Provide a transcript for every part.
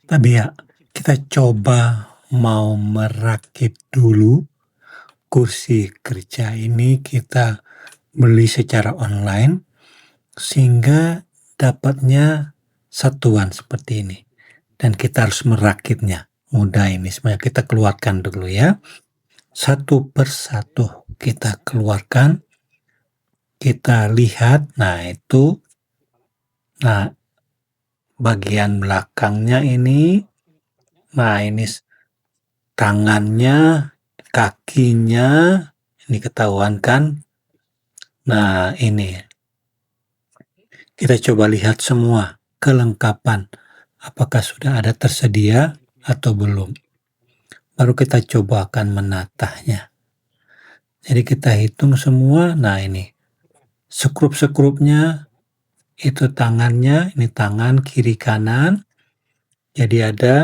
Tapi ya, kita coba mau merakit dulu kursi kerja ini kita beli secara online sehingga dapatnya satuan seperti ini. Dan kita harus merakitnya. Mudah ini, semuanya kita keluarkan dulu ya. Satu persatu kita keluarkan, kita lihat, nah itu, nah bagian belakangnya ini, nah ini tangannya, kakinya, ini ketahuan kan? Nah ini, kita coba lihat semua kelengkapan, apakah sudah ada tersedia atau belum. Baru kita coba akan menatahnya. Jadi kita hitung semua, nah ini, sekrup-sekrupnya, itu tangannya, ini tangan kiri kanan, jadi ada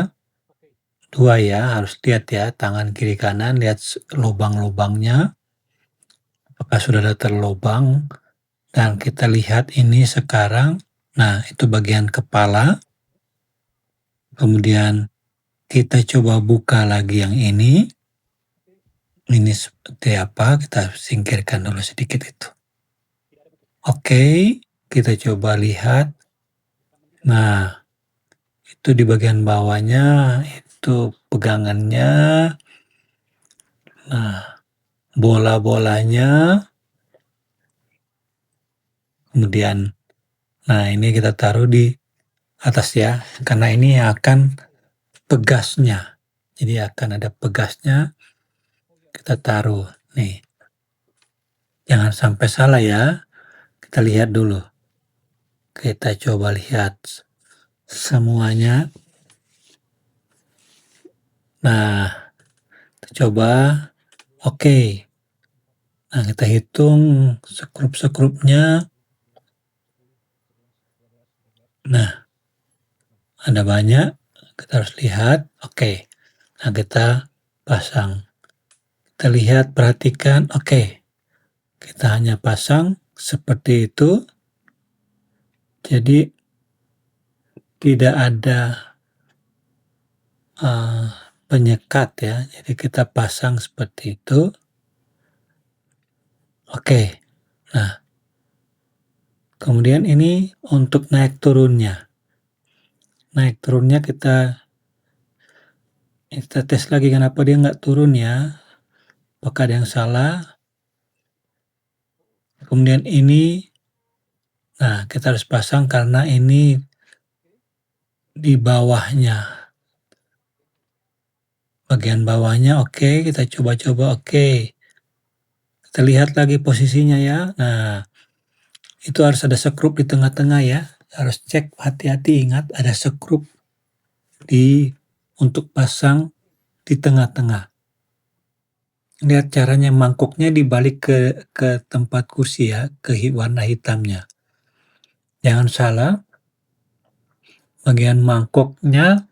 2 ya, harus lihat ya, tangan kiri kanan, lihat lubang-lubangnya, apakah sudah ada terlubang, dan kita lihat ini sekarang, nah itu bagian kepala, kemudian kita coba buka lagi yang ini seperti apa, kita singkirkan dulu sedikit itu. Oke, kita coba lihat, nah itu di bagian bawahnya, itu pegangannya, nah bola-bolanya, kemudian nah ini kita taruh di atas ya, karena ini akan pegasnya, jadi akan ada pegasnya, kita taruh nih, jangan sampai salah ya, kita lihat dulu, kita coba lihat semuanya, nah kita coba, oke. Nah kita hitung sekrup-sekrupnya, nah ada banyak, kita harus lihat, oke. Nah kita pasang, kita lihat, perhatikan, oke. Kita hanya pasang seperti itu, jadi tidak ada penyekat ya, jadi kita pasang seperti itu. Oke, nah kemudian ini untuk naik turunnya. Naik turunnya kita tes lagi kenapa dia nggak turun ya, apakah ada yang salah. Kemudian ini, nah kita harus pasang karena ini di bawahnya. Bagian bawahnya oke, kita coba-coba oke. Kita lihat lagi posisinya ya. Nah, itu harus ada sekrup di tengah-tengah ya. Harus cek, hati-hati, ingat ada sekrup untuk pasang di tengah-tengah. Lihat caranya, mangkoknya dibalik ke tempat kursi ya, ke warna hitamnya. Jangan salah, bagian mangkoknya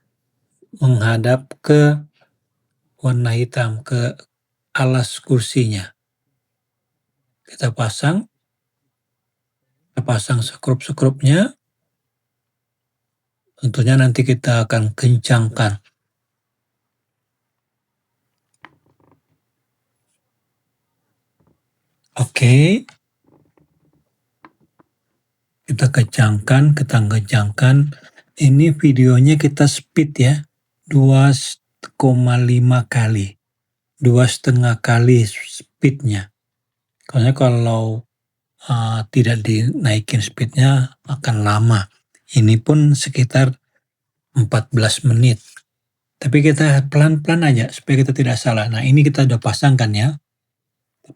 menghadap ke warna hitam, ke alas kursinya. Kita pasang sekrup-sekrupnya. Tentunya nanti kita akan kencangkan. Oke. Kita kencangkan. Ini videonya kita speed ya. 2,5 kali. 2,5 kali speednya. Karena kalau tidak dinaikin speednya akan lama. Ini pun sekitar 14 menit. Tapi kita pelan-pelan aja supaya kita tidak salah. Nah ini kita udah pasangkan ya.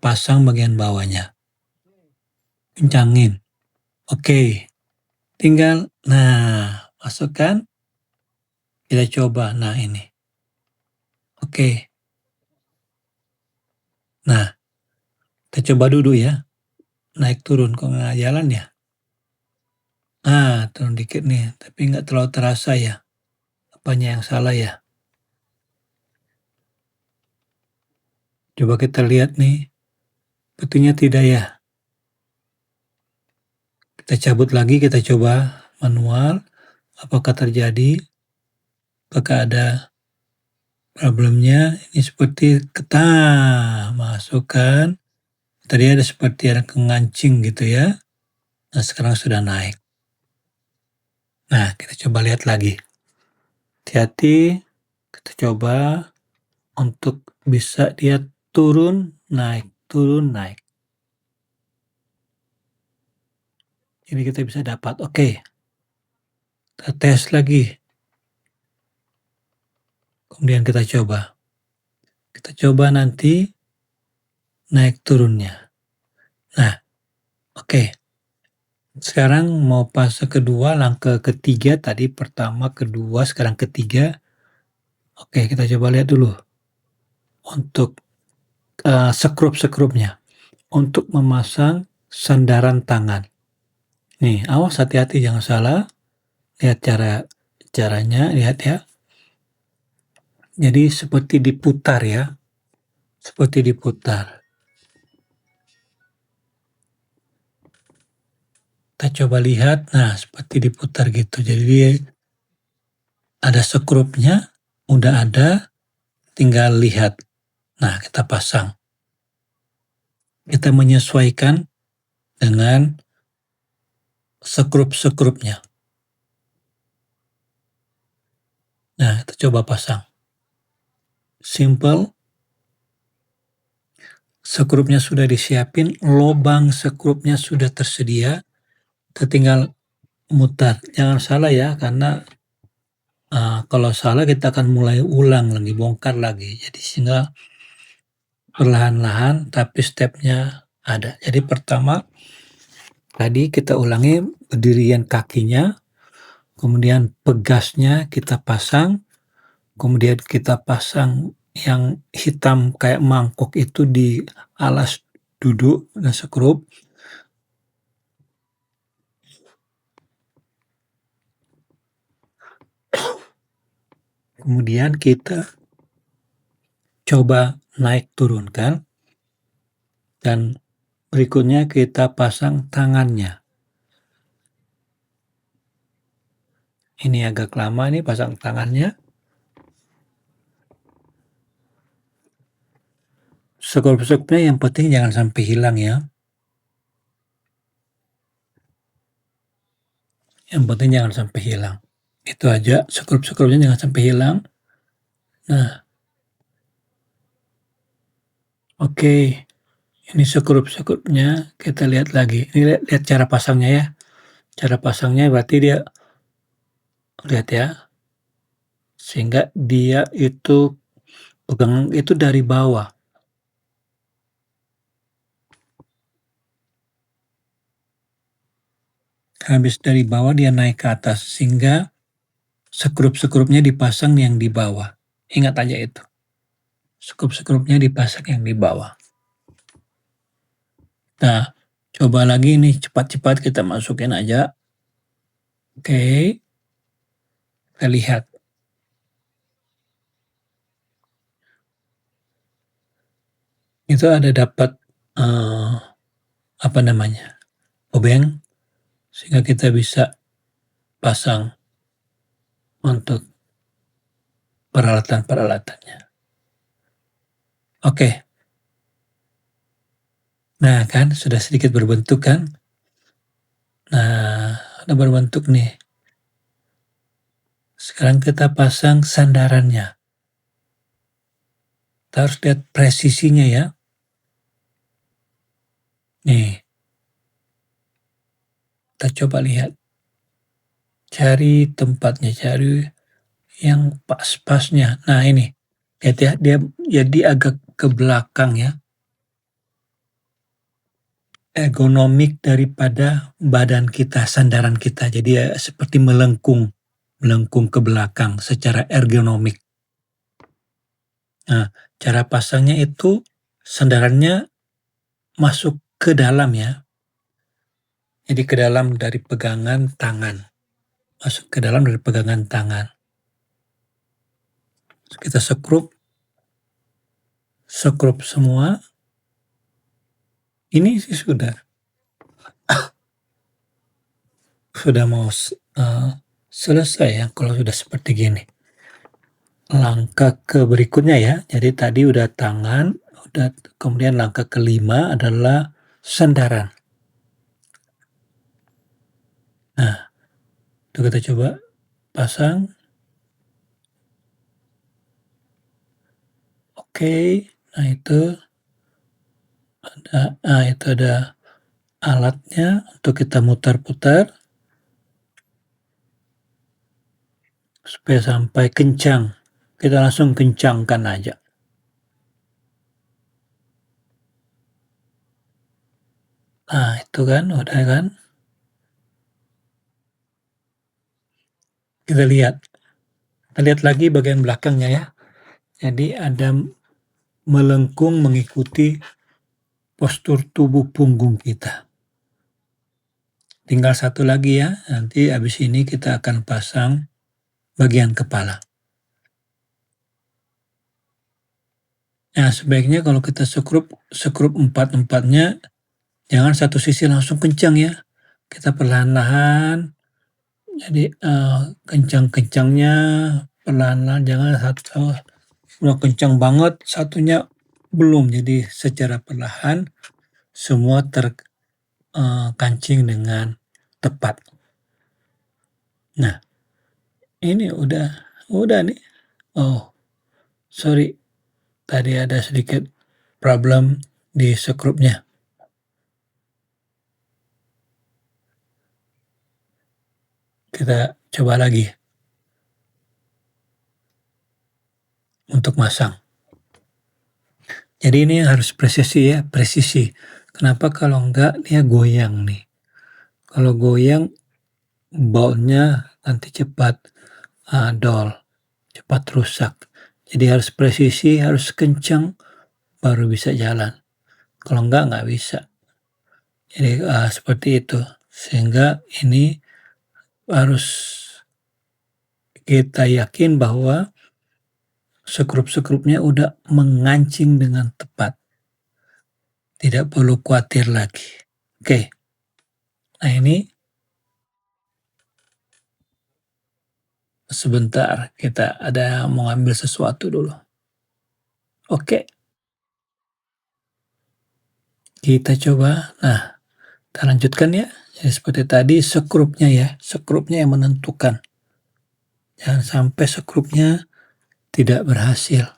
Pasang bagian bawahnya. Kencangin. Oke. Tinggal, nah masukkan. Kita coba, nah ini. Oke. Nah, kita coba duduk ya. Naik turun, kok nggak jalan ya? Nah, turun dikit nih, tapi nggak terlalu terasa ya. Apanya yang salah ya? Coba kita lihat nih. Betulnya tidak ya? Kita cabut lagi, kita coba manual. Apakah terjadi? Apakah ada problemnya? Ini seperti masukkan. Tadi ada seperti ada kengancing gitu ya. Nah, sekarang sudah naik. Nah, kita coba lihat lagi. Hati-hati, kita coba untuk bisa dia turun, naik, turun, naik. Jadi kita bisa dapat, oke. Kita tes lagi. Kemudian kita coba. Kita coba nanti naik turunnya. Nah, oke. Sekarang mau fase kedua, langkah ketiga tadi pertama, kedua, sekarang ketiga. Oke, kita coba lihat dulu. Untuk sekrup-sekrupnya. Untuk memasang sandaran tangan. Nih, awas hati-hati jangan salah. Lihat caranya, lihat ya. Jadi seperti diputar ya. Seperti diputar. Kita coba lihat, nah seperti diputar gitu. Jadi ada sekrupnya, udah ada, tinggal lihat. Nah, kita pasang. Kita menyesuaikan dengan sekrup-sekrupnya. Nah, kita coba pasang. Simple. Sekrupnya sudah disiapin, lubang sekrupnya sudah tersedia. Kita tinggal mutar. Jangan salah ya, karena kalau salah kita akan mulai ulang lagi, bongkar lagi. Jadi sehingga perlahan-lahan tapi stepnya ada. Jadi pertama tadi kita ulangi pendirian kakinya, kemudian pegasnya kita pasang, kemudian kita pasang yang hitam kayak mangkok itu di alas duduk dan sekrup. Kemudian kita coba naik turunkan, dan berikutnya kita pasang tangannya. Ini agak lama nih pasang tangannya. Sekrup-sekrupnya yang penting jangan sampai hilang ya. Yang penting jangan sampai hilang. Itu aja, sekrup-sekrupnya jangan sampai hilang. Nah, oke. Ini sekrup-sekrupnya kita lihat lagi. Ini lihat cara pasangnya ya. Cara pasangnya berarti dia, lihat ya. Sehingga dia itu pegangan itu dari bawah. Habis dari bawah dia naik ke atas sehingga sekrup-sekrupnya dipasang yang di bawah. Ingat aja itu. Sekrup-sekrupnya dipasang yang di bawah. Nah, coba lagi nih cepat-cepat kita masukin aja. Oke. Kita lihat. Itu ada dapat apa namanya? Obeng sehingga kita bisa pasang untuk peralatan-peralatannya. Oke. Nah, kan sudah sedikit berbentuk kan? Nah, udah berbentuk nih. Sekarang kita pasang sandarannya. Kita harus lihat presisinya ya. Nih. Kita coba lihat. Cari tempatnya, cari yang pas-pasnya. Nah, ini. Lihat ya, dia jadi agak ke belakang ya. Ergonomik daripada badan kita, sandaran kita. Jadi seperti melengkung ke belakang secara ergonomik. Nah, cara pasangnya itu sandarannya masuk ke dalam ya. Jadi ke dalam dari pegangan tangan. Masuk ke dalam dari pegangan tangan. Kita sekrup semua. Ini sih sudah mau selesai ya kalau sudah seperti gini. langkah ke berikutnya ya. Jadi tadi udah tangan, udah kemudian langkah kelima adalah sandaran. Nah, itu kita coba pasang. Oke, nah itu ada alatnya untuk kita mutar-putar supaya sampai kencang. Kita langsung kencangkan aja. Nah, itu kan, udah kan? Kita lihat lagi bagian belakangnya ya. Jadi ada melengkung mengikuti postur tubuh punggung kita. Tinggal satu lagi ya, nanti habis ini kita akan pasang bagian kepala. Nah, sebaiknya kalau kita sekrup empat-empatnya, jangan satu sisi langsung kencang ya. Kita perlahan-lahan, jadi kencang-kencangnya perlahan-lahan, jangan satu udah kencang banget, satunya belum. Jadi secara perlahan semua terkancing dengan tepat. Nah, ini udah nih. Oh, sorry, tadi ada sedikit problem di sekrupnya. Kita coba lagi untuk masang. Jadi ini harus presisi ya, presisi. Kenapa? Kalau enggak dia goyang nih. Kalau goyang bautnya nanti cepat dol, cepat rusak. Jadi harus presisi, harus kencang baru bisa jalan. Kalau enggak bisa. Jadi seperti itu. Sehingga ini harus kita yakin bahwa sekrup-sekrupnya udah mengancing dengan tepat. Tidak perlu khawatir lagi. Oke. Nah ini sebentar, kita ada mau ambil sesuatu dulu. Oke, kita coba. Nah, kita lanjutkan ya. Jadi seperti tadi sekrupnya ya, sekrupnya yang menentukan. Jangan sampai sekrupnya tidak berhasil.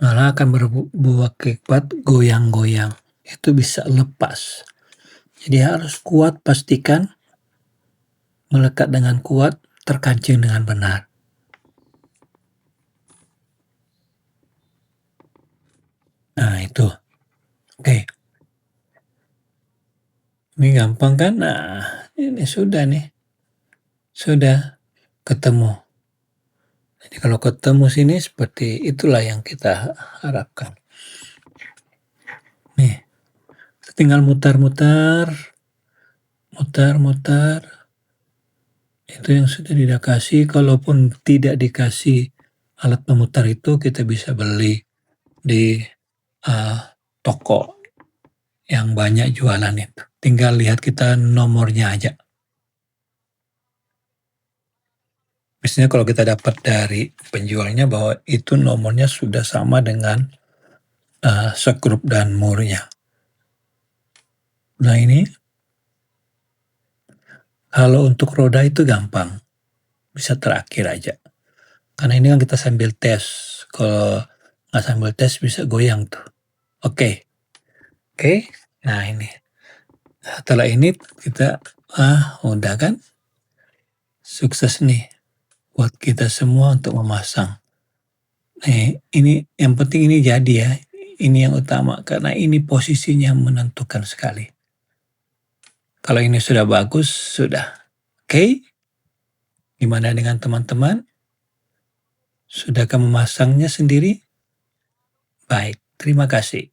Malah akan berakibat goyang-goyang. Itu bisa lepas. Jadi harus kuat, pastikan melekat dengan kuat, terkancing dengan benar. Nah itu. Oke. Ini gampang kan? Nah, ini sudah nih. Sudah ketemu. Jadi kalau ketemu sini seperti itulah yang kita harapkan. Nih, tinggal mutar-mutar, mutar-mutar. Itu yang sudah dikasih. Kalaupun tidak dikasih alat pemutar itu, kita bisa beli di toko yang banyak jualan itu. Tinggal lihat kita nomornya aja. Biasanya kalau kita dapat dari penjualnya bahwa itu nomornya sudah sama dengan sekrup dan murnya. Nah ini, kalau untuk roda itu gampang, bisa terakhir aja. Karena ini kan kita sambil tes, kalau nggak sambil tes bisa goyang tuh. Oke. Nah ini, setelah ini kita, udah kan, sukses nih buat kita semua untuk memasang. Nih, ini yang penting ini jadi ya, ini yang utama karena ini posisinya menentukan sekali. Kalau ini sudah bagus, sudah. Oke? Gimana dengan teman-teman? Sudahkah memasangnya sendiri? Baik, terima kasih.